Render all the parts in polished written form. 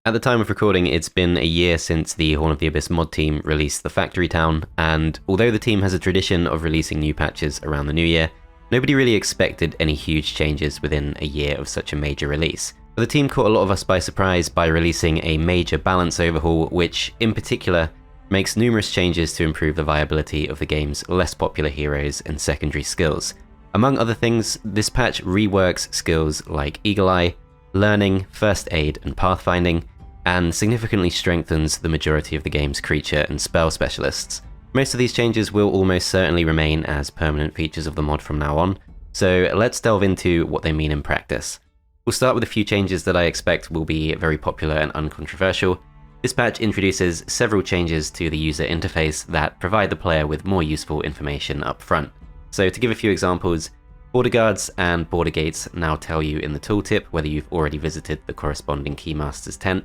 At the time of recording, it's been a year since the Horn of the Abyss mod team released the Factory Town, and although the team has a tradition of releasing new patches around the new year, nobody really expected any huge changes within a year of such a major release. But the team caught a lot of us by surprise by releasing a major balance overhaul, which, in particular, makes numerous changes to improve the viability of the game's less popular heroes and secondary skills. Among other things, this patch reworks skills like Eagle Eye, Learning, First Aid, and Pathfinding, and significantly strengthens the majority of the game's creature and spell specialists. Most of these changes will almost certainly remain as permanent features of the mod from now on, so let's delve into what they mean in practice. We'll start with a few changes that I expect will be very popular and uncontroversial. This patch introduces several changes to the user interface that provide the player with more useful information up front. So to give a few examples, border guards and border gates now tell you in the tooltip whether you've already visited the corresponding Keymaster's tent.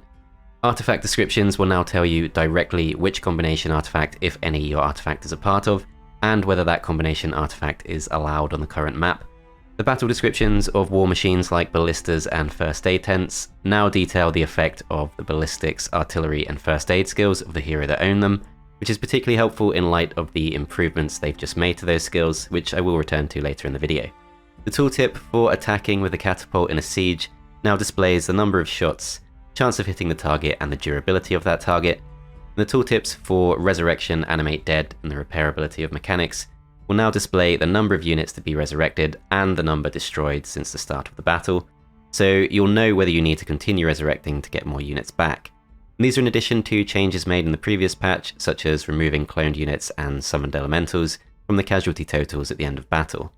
Artifact descriptions will now tell you directly which combination artifact, if any, your artifact is a part of, and whether that combination artifact is allowed on the current map. The battle descriptions of war machines like ballistas and first aid tents now detail the effect of the ballistics, artillery, and first aid skills of the hero that own them, which is particularly helpful in light of the improvements they've just made to those skills, which I will return to later in the video. The tooltip for attacking with a catapult in a siege now displays the number of shots, chance of hitting the target, and the durability of that target. And the tooltips for Resurrection, Animate Dead, and the repairability of mechanics will now display the number of units to be resurrected and the number destroyed since the start of the battle, so you'll know whether you need to continue resurrecting to get more units back. And these are in addition to changes made in the previous patch, such as removing cloned units and summoned elementals from the casualty totals at the end of battle.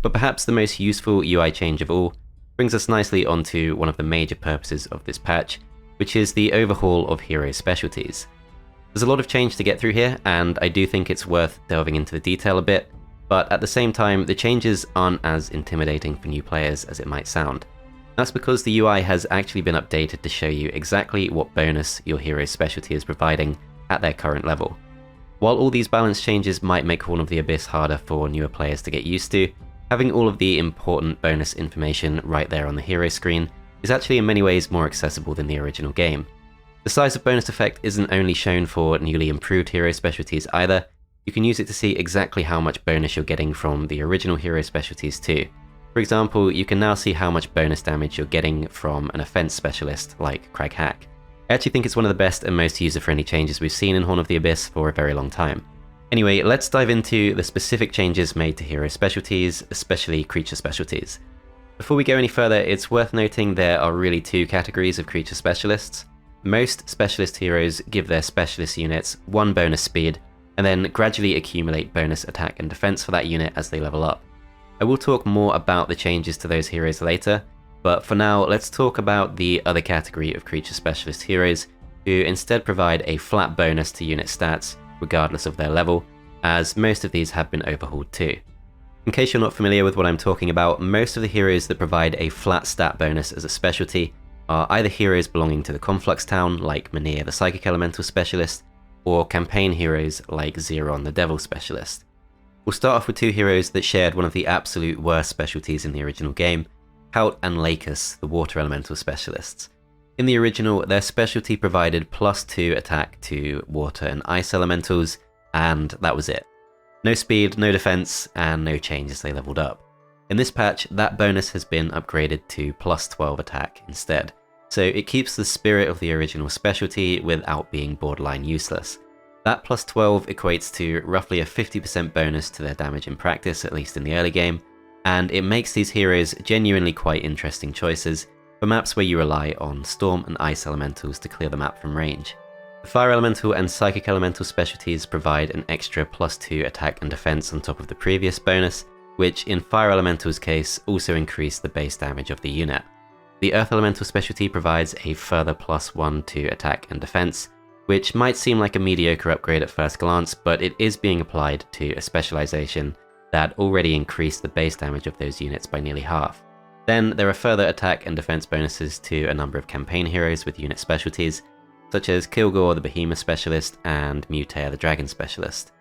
But perhaps the most useful UI change of all brings us nicely onto one of the major purposes of this patch, which is the overhaul of hero specialties. There's a lot of change to get through here, and I do think it's worth delving into the detail a bit, but at the same time, the changes aren't as intimidating for new players as it might sound. That's because the UI has actually been updated to show you exactly what bonus your hero's specialty is providing at their current level. While all these balance changes might make Horn of the Abyss harder for newer players to get used to, having all of the important bonus information right there on the hero screen is actually in many ways more accessible than the original game. The size of bonus effect isn't only shown for newly improved hero specialties either, you can use it to see exactly how much bonus you're getting from the original hero specialties too. For example, you can now see how much bonus damage you're getting from an offense specialist like Crag Hack. I actually think it's one of the best and most user-friendly changes we've seen in Horn of the Abyss for a very long time. Anyway, let's dive into the specific changes made to hero specialties, especially creature specialties. Before we go any further, it's worth noting there are really two categories of creature specialists. Most specialist heroes give their specialist units one bonus speed, and then gradually accumulate bonus attack and defense for that unit as they level up. I will talk more about the changes to those heroes later, but for now let's talk about the other category of creature specialist heroes, who instead provide a flat bonus to unit stats regardless of their level, as most of these have been overhauled too. In case you're not familiar with what I'm talking about, most of the heroes that provide a flat stat bonus as a specialty are either heroes belonging to the Conflux town like Meteor the Psychic Elemental Specialist, or campaign heroes like Xeron the Devil Specialist. We'll start off with two heroes that shared one of the absolute worst specialties in the original game, Kalt and Lacus, the Water Elemental Specialists. In the original, their specialty provided +2 attack to water and ice elementals, and that was it. No speed, no defense, and no change as they leveled up. In this patch, that bonus has been upgraded to +12 attack instead, so it keeps the spirit of the original specialty without being borderline useless. That +12 equates to roughly a 50% bonus to their damage in practice, at least in the early game, and it makes these heroes genuinely quite interesting choices for maps where you rely on Storm and Ice Elementals to clear the map from range. The Fire Elemental and Psychic Elemental specialties provide an extra +2 attack and defense on top of the previous bonus, which in Fire Elemental's case also increased the base damage of the unit. The Earth Elemental specialty provides a further +1 to attack and defense, which might seem like a mediocre upgrade at first glance, but it is being applied to a specialization that already increased the base damage of those units by nearly half. Then there are further attack and defense bonuses to a number of campaign heroes with unit specialties, such as Kilgore the Behemoth Specialist and Meteor the Dragon Specialist.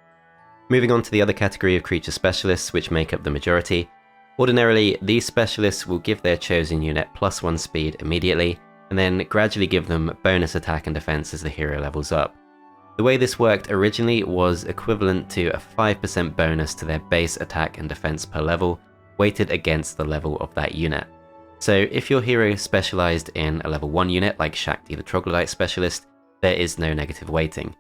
Moving on to the other category of creature specialists, which make up the majority. Ordinarily, these specialists will give their chosen unit +1 speed immediately, and then gradually give them bonus attack and defense as the hero levels up. The way this worked originally was equivalent to a 5% bonus to their base attack and defense per level, weighted against the level of that unit. So if your hero specialized in a level 1 unit like Shakti the Troglodyte Specialist, there is no negative weighting.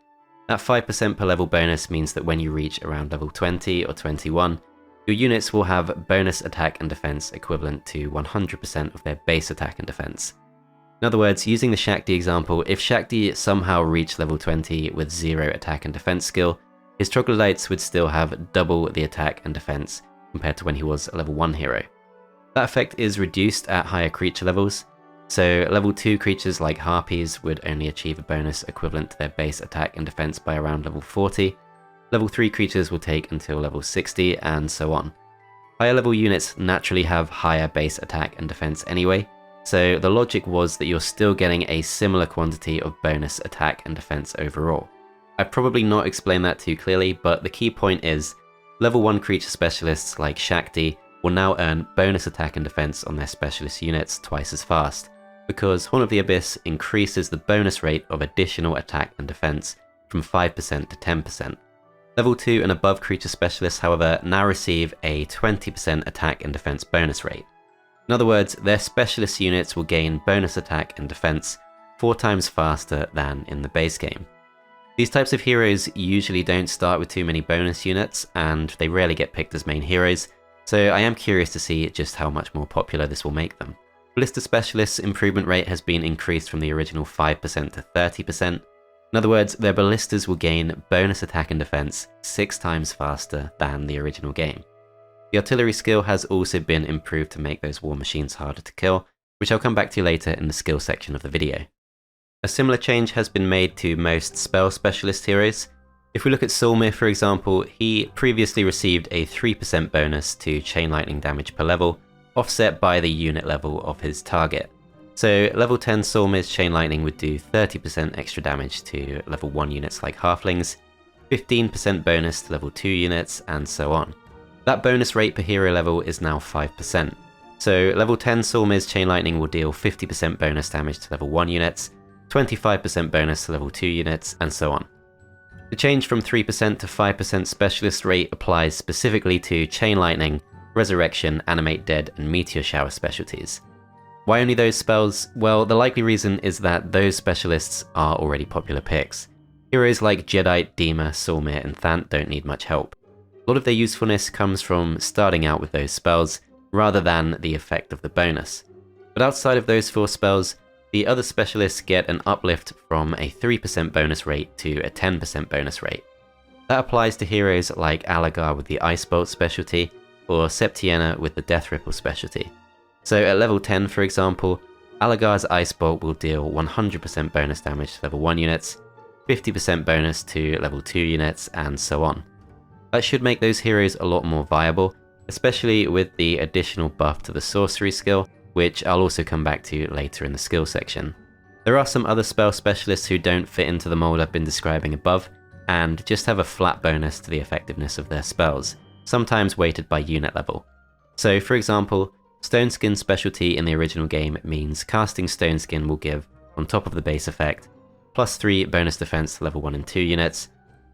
That 5% per level bonus means that when you reach around level 20 or 21, your units will have bonus attack and defense equivalent to 100% of their base attack and defense. In other words, using the Shakti example, if Shakti somehow reached level 20 with 0 attack and defense skill, his Troglodytes would still have double the attack and defense compared to when he was a level 1 hero. That effect is reduced at higher creature levels, so level 2 creatures like Harpies would only achieve a bonus equivalent to their base attack and defense by around level 40, level 3 creatures will take until level 60, and so on. Higher level units naturally have higher base attack and defense anyway, so the logic was that you're still getting a similar quantity of bonus attack and defense overall. I've probably not explained that too clearly, but the key point is, level 1 creature specialists like Shakti will now earn bonus attack and defense on their specialist units twice as fast, because Horn of the Abyss increases the bonus rate of additional attack and defense from 5% to 10%. Level 2 and above creature specialists, however, now receive a 20% attack and defense bonus rate. In other words, their specialist units will gain bonus attack and defense 4 times faster than in the base game. These types of heroes usually don't start with too many bonus units, and they rarely get picked as main heroes, so I am curious to see just how much more popular this will make them. Ballista Specialists' improvement rate has been increased from the original 5% to 30%. In other words, their ballistas will gain bonus attack and defense 6 times faster than the original game. The artillery skill has also been improved to make those war machines harder to kill, which I'll come back to later in the skill section of the video. A similar change has been made to most spell specialist heroes. If we look at Solmir, for example, he previously received a 3% bonus to chain lightning damage per level, offset by the unit level of his target. So level 10 Solmir's chain lightning would do 30% extra damage to level 1 units like halflings, 15% bonus to level 2 units, and so on. That bonus rate per hero level is now 5%. So level 10 Solmir's chain lightning will deal 50% bonus damage to level 1 units, 25% bonus to level 2 units, and so on. The change from 3% to 5% specialist rate applies specifically to chain lightning, resurrection, animate dead, and meteor shower specialties. Why only those spells? Well, the likely reason is that those specialists are already popular picks. Heroes like Jedi, Dima, Solmir, and Thant don't need much help. A lot of their usefulness comes from starting out with those spells, rather than the effect of the bonus. But outside of those 4 spells, the other specialists get an uplift from a 3% bonus rate to a 10% bonus rate. That applies to heroes like Alagar with the Ice Bolt specialty, or Septiena with the Death Ripple specialty. So at level 10, for example, Alagar's Ice Bolt will deal 100% bonus damage to level 1 units, 50% bonus to level 2 units, and so on. That should make those heroes a lot more viable, especially with the additional buff to the Sorcery skill, which I'll also come back to later in the skill section. There are some other spell specialists who don't fit into the mold I've been describing above, and just have a flat bonus to the effectiveness of their spells, sometimes weighted by unit level. So for example, Stone Skin specialty in the original game means casting Stone Skin will give, on top of the base effect, plus 3 bonus defense to level 1 and 2 units,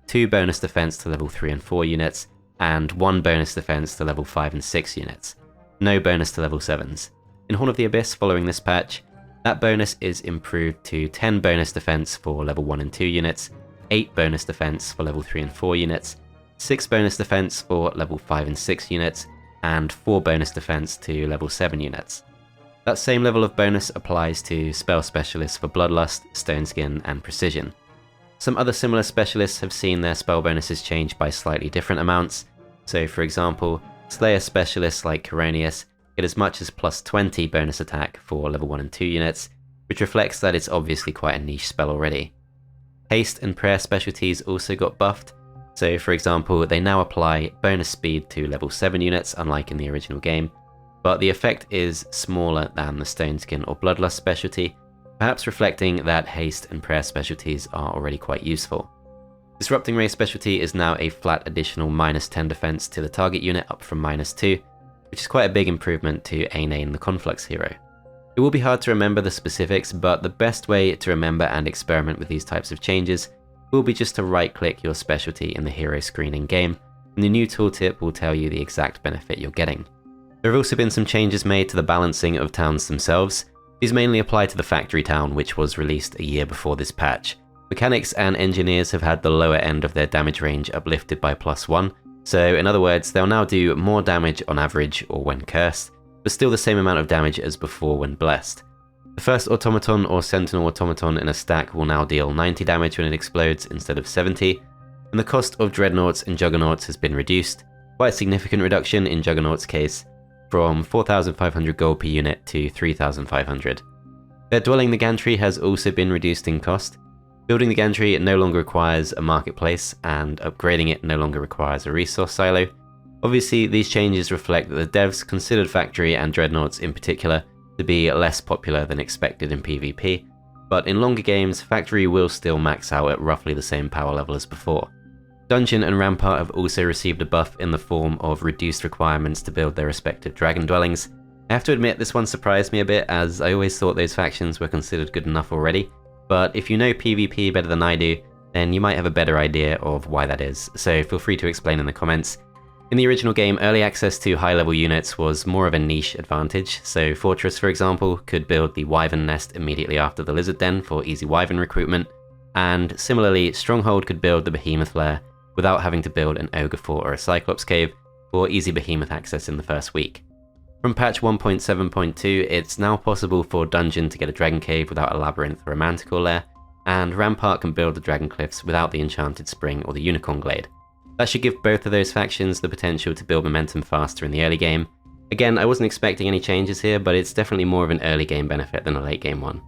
2 bonus defense to level 3 and 4 units, and 1 bonus defense to level 5 and 6 units. No bonus to level 7s. In Horn of the Abyss following this patch, that bonus is improved to 10 bonus defense for level 1 and 2 units, 8 bonus defense for level 3 and 4 units, 6 bonus defense for level 5 and 6 units, and 4 bonus defense to level 7 units. That same level of bonus applies to spell specialists for Bloodlust, Stone Skin, and Precision. Some other similar specialists have seen their spell bonuses change by slightly different amounts, so for example, Slayer specialists like Coronius get as much as plus 20 bonus attack for level 1 and 2 units, which reflects that it's obviously quite a niche spell already. Haste and Prayer specialties also got buffed, so for example, they now apply bonus speed to level 7 units, unlike in the original game, but the effect is smaller than the Stone Skin or Bloodlust specialty, perhaps reflecting that Haste and Prayer specialties are already quite useful. Disrupting Ray specialty is now a flat additional minus 10 defense to the target unit, up from minus 2, which is quite a big improvement to Aine the Conflux hero. It will be hard to remember the specifics, but the best way to remember and experiment with these types of changes will be just to right-click your specialty in the hero screen in-game, and the new tooltip will tell you the exact benefit you're getting. There have also been some changes made to the balancing of towns themselves. These mainly apply to the factory town, which was released a year before this patch. Mechanics and engineers have had the lower end of their damage range uplifted by +1, so in other words, they'll now do more damage on average or when cursed, but still the same amount of damage as before when blessed. The first automaton or sentinel automaton in a stack will now deal 90 damage when it explodes instead of 70, and the cost of dreadnoughts and juggernauts has been reduced, quite a significant reduction in juggernaut's case, from 4,500 gold per unit to 3,500. Their dwelling the gantry has also been reduced in cost. Building the gantry no longer requires a marketplace, and upgrading it no longer requires a resource silo. Obviously, these changes reflect that the devs considered factory and dreadnoughts in particular to be less popular than expected in PvP, but in longer games, factory will still max out at roughly the same power level as before. Dungeon and Rampart have also received a buff in the form of reduced requirements to build their respective dragon dwellings. I have to admit this one surprised me a bit, as I always thought those factions were considered good enough already, but if you know PvP better than I do, then you might have a better idea of why that is, so feel free to explain in the comments. In the original game, early access to high-level units was more of a niche advantage, so Fortress, for example, could build the Wyvern Nest immediately after the Lizard Den for easy Wyvern recruitment, and similarly, Stronghold could build the Behemoth Lair without having to build an Ogre Fort or a Cyclops Cave for easy Behemoth access in the first week. From patch 1.7.2, it's now possible for Dungeon to get a Dragon Cave without a Labyrinth or a Manticore Lair, and Rampart can build the Dragon Cliffs without the Enchanted Spring or the Unicorn Glade. That should give both of those factions the potential to build momentum faster in the early game. Again, I wasn't expecting any changes here, but it's definitely more of an early game benefit than a late game one.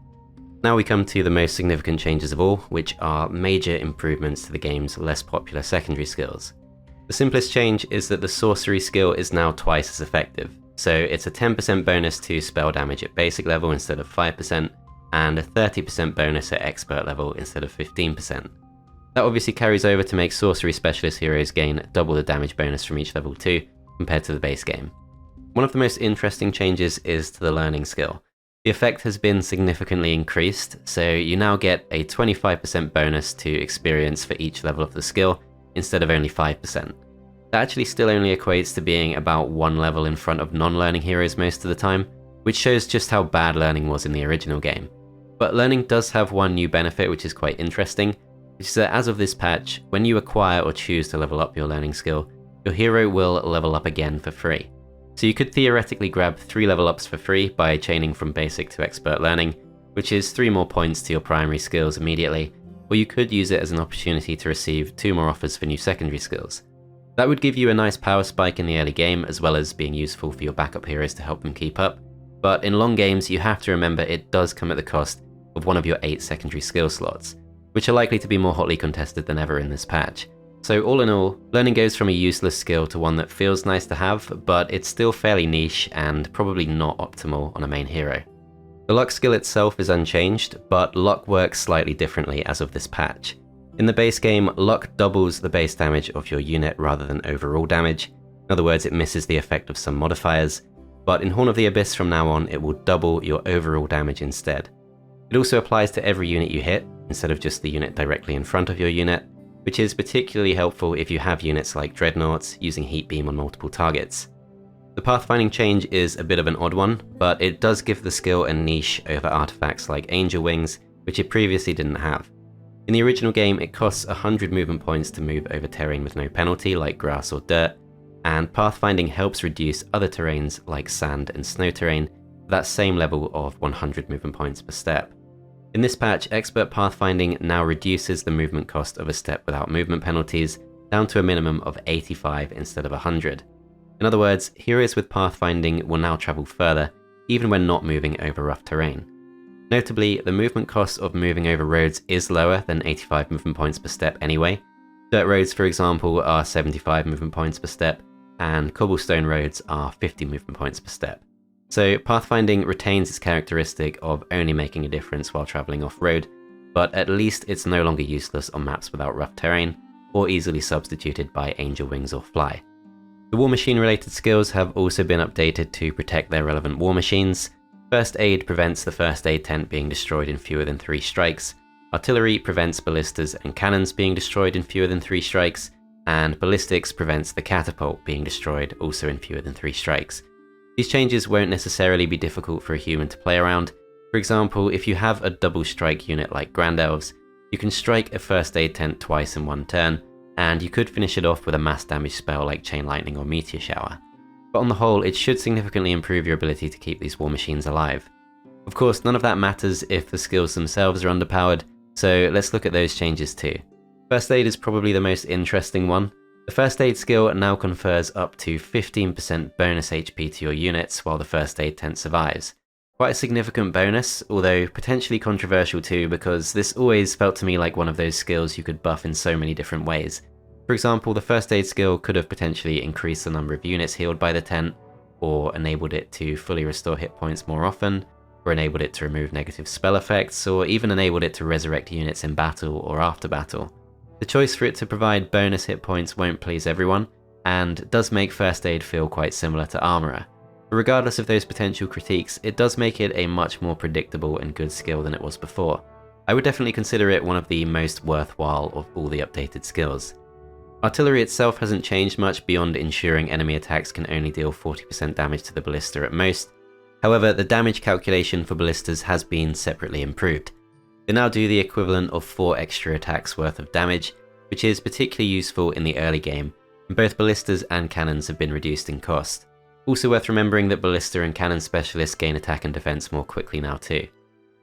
Now we come to the most significant changes of all, which are major improvements to the game's less popular secondary skills. The simplest change is that the Sorcery skill is now twice as effective, so it's a 10% bonus to spell damage at basic level instead of 5%, and a 30% bonus at expert level instead of 15%. That obviously carries over to make Sorcery Specialist heroes gain double the damage bonus from each level too, compared to the base game. One of the most interesting changes is to the learning skill. The effect has been significantly increased, so you now get a 25% bonus to experience for each level of the skill, instead of only 5%. That actually still only equates to being about one level in front of non-learning heroes most of the time, which shows just how bad learning was in the original game. But learning does have one new benefit which is quite interesting, which is that as of this patch, when you acquire or choose to level up your learning skill, your hero will level up again for free. So you could theoretically grab 3 level ups for free by chaining from basic to expert learning, which is 3 more points to your primary skills immediately, or you could use it as an opportunity to receive 2 more offers for new secondary skills. That would give you a nice power spike in the early game, as well as being useful for your backup heroes to help them keep up, but in long games you have to remember it does come at the cost of one of your 8 secondary skill slots, which are likely to be more hotly contested than ever in this patch. So all in all, learning goes from a useless skill to one that feels nice to have, but it's still fairly niche and probably not optimal on a main hero. The luck skill itself is unchanged, but luck works slightly differently as of this patch. In the base game, luck doubles the base damage of your unit rather than overall damage. In other words, it misses the effect of some modifiers, but in Horn of the Abyss from now on, it will double your overall damage instead. It also applies to every unit you hit, instead of just the unit directly in front of your unit, which is particularly helpful if you have units like Dreadnoughts using Heat Beam on multiple targets. The pathfinding change is a bit of an odd one, but it does give the skill a niche over artifacts like Angel Wings, which it previously didn't have. In the original game, it costs 100 movement points to move over terrain with no penalty like grass or dirt, and pathfinding helps reduce other terrains like sand and snow terrain to that same level of 100 movement points per step. In this patch, Expert Pathfinding now reduces the movement cost of a step without movement penalties down to a minimum of 85 instead of 100. In other words, heroes with Pathfinding will now travel further, even when not moving over rough terrain. Notably, the movement cost of moving over roads is lower than 85 movement points per step anyway. Dirt roads, for example, are 75 movement points per step, and cobblestone roads are 50 movement points per step. So pathfinding retains its characteristic of only making a difference while travelling off-road, but at least it's no longer useless on maps without rough terrain, or easily substituted by Angel Wings or Fly. The War Machine related skills have also been updated to protect their relevant war machines. First Aid prevents the first aid tent being destroyed in fewer than 3 strikes, Artillery prevents ballistas and cannons being destroyed in fewer than 3 strikes, and Ballistics prevents the catapult being destroyed also in fewer than 3 strikes. These changes won't necessarily be difficult for a human to play around. For example, if you have a double strike unit like Grand Elves, you can strike a first aid tent twice in one turn, and you could finish it off with a mass damage spell like Chain Lightning or Meteor Shower. But on the whole, it should significantly improve your ability to keep these war machines alive. Of course, none of that matters if the skills themselves are underpowered, so let's look at those changes too. First Aid is probably the most interesting one. The First Aid skill now confers up to 15% bonus HP to your units while the First Aid tent survives. Quite a significant bonus, although potentially controversial too, because this always felt to me like one of those skills you could buff in so many different ways. For example, the First Aid skill could have potentially increased the number of units healed by the tent, or enabled it to fully restore hit points more often, or enabled it to remove negative spell effects, or even enabled it to resurrect units in battle or after battle. The choice for it to provide bonus hit points won't please everyone, and does make First Aid feel quite similar to Armourer. But regardless of those potential critiques, it does make it a much more predictable and good skill than it was before. I would definitely consider it one of the most worthwhile of all the updated skills. Artillery itself hasn't changed much beyond ensuring enemy attacks can only deal 40% damage to the ballista at most. However, the damage calculation for ballistas has been separately improved. They now do the equivalent of 4 extra attacks worth of damage, which is particularly useful in the early game, and both ballistas and cannons have been reduced in cost. Also worth remembering that ballista and cannon specialists gain attack and defense more quickly now too.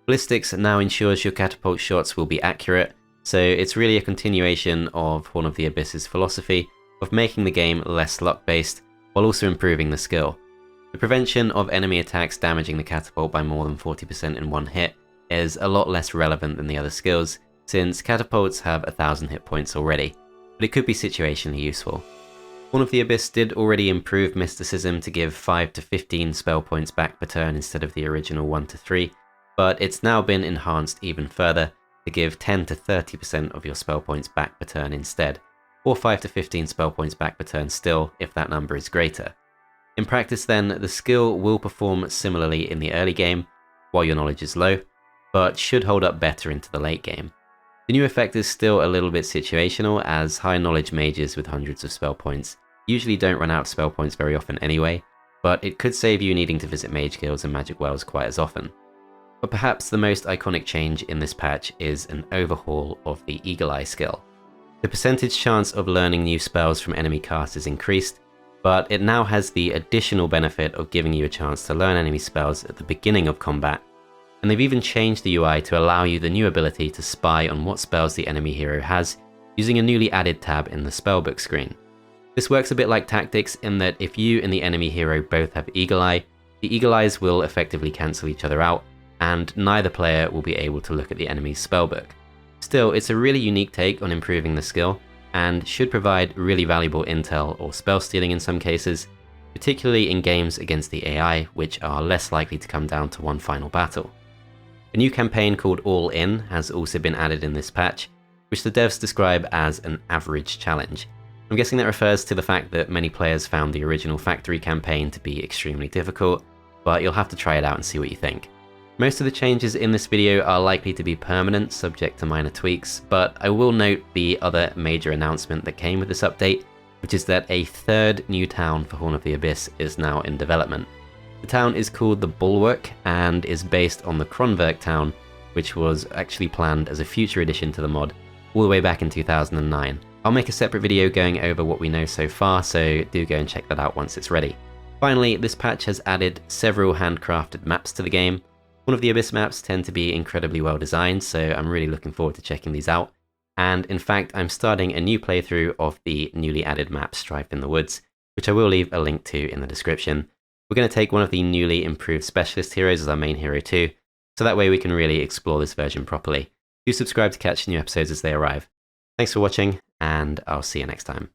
Ballistics now ensures your catapult shots will be accurate, so it's really a continuation of Horn of the Abyss's philosophy of making the game less luck-based, while also improving the skill. The prevention of enemy attacks damaging the catapult by more than 40% in one hit is a lot less relevant than the other skills, since catapults have 1000 hit points already, but it could be situationally useful. Horn of the Abyss did already improve Mysticism to give 5 to 15 spell points back per turn instead of the original 1 to 3, but it's now been enhanced even further to give 10 to 30% of your spell points back per turn instead, or 5 to 15 spell points back per turn still if that number is greater. In practice then, the skill will perform similarly in the early game, while your knowledge is low, but should hold up better into the late game. The new effect is still a little bit situational, as high knowledge mages with hundreds of spell points usually don't run out of spell points very often anyway, but it could save you needing to visit mage guilds and magic wells quite as often. But perhaps the most iconic change in this patch is an overhaul of the Eagle Eye skill. The percentage chance of learning new spells from enemy casts is increased, but it now has the additional benefit of giving you a chance to learn enemy spells at the beginning of combat, and they've even changed the UI to allow you the new ability to spy on what spells the enemy hero has using a newly added tab in the spellbook screen. This works a bit like Tactics in that if you and the enemy hero both have Eagle Eye, the Eagle Eyes will effectively cancel each other out, and neither player will be able to look at the enemy's spellbook. Still, it's a really unique take on improving the skill, and should provide really valuable intel or spell stealing in some cases, particularly in games against the AI, which are less likely to come down to one final battle. A new campaign called All In has also been added in this patch, which the devs describe as an average challenge. I'm guessing that refers to the fact that many players found the original Factory campaign to be extremely difficult, but you'll have to try it out and see what you think. Most of the changes in this video are likely to be permanent, subject to minor tweaks, but I will note the other major announcement that came with this update, which is that a third new town for Horn of the Abyss is now in development. The town is called the Bulwark and is based on the Kronverk town, which was actually planned as a future addition to the mod all the way back in 2009. I'll make a separate video going over what we know so far, so do go and check that out once it's ready. Finally, this patch has added several handcrafted maps to the game. Horn of the Abyss maps tend to be incredibly well designed, so I'm really looking forward to checking these out. And in fact, I'm starting a new playthrough of the newly added map Strife in the Woods, which I will leave a link to in the description. We're going to take one of the newly improved specialist heroes as our main hero too, so that way we can really explore this version properly. Do subscribe to catch new episodes as they arrive. Thanks for watching, and I'll see you next time.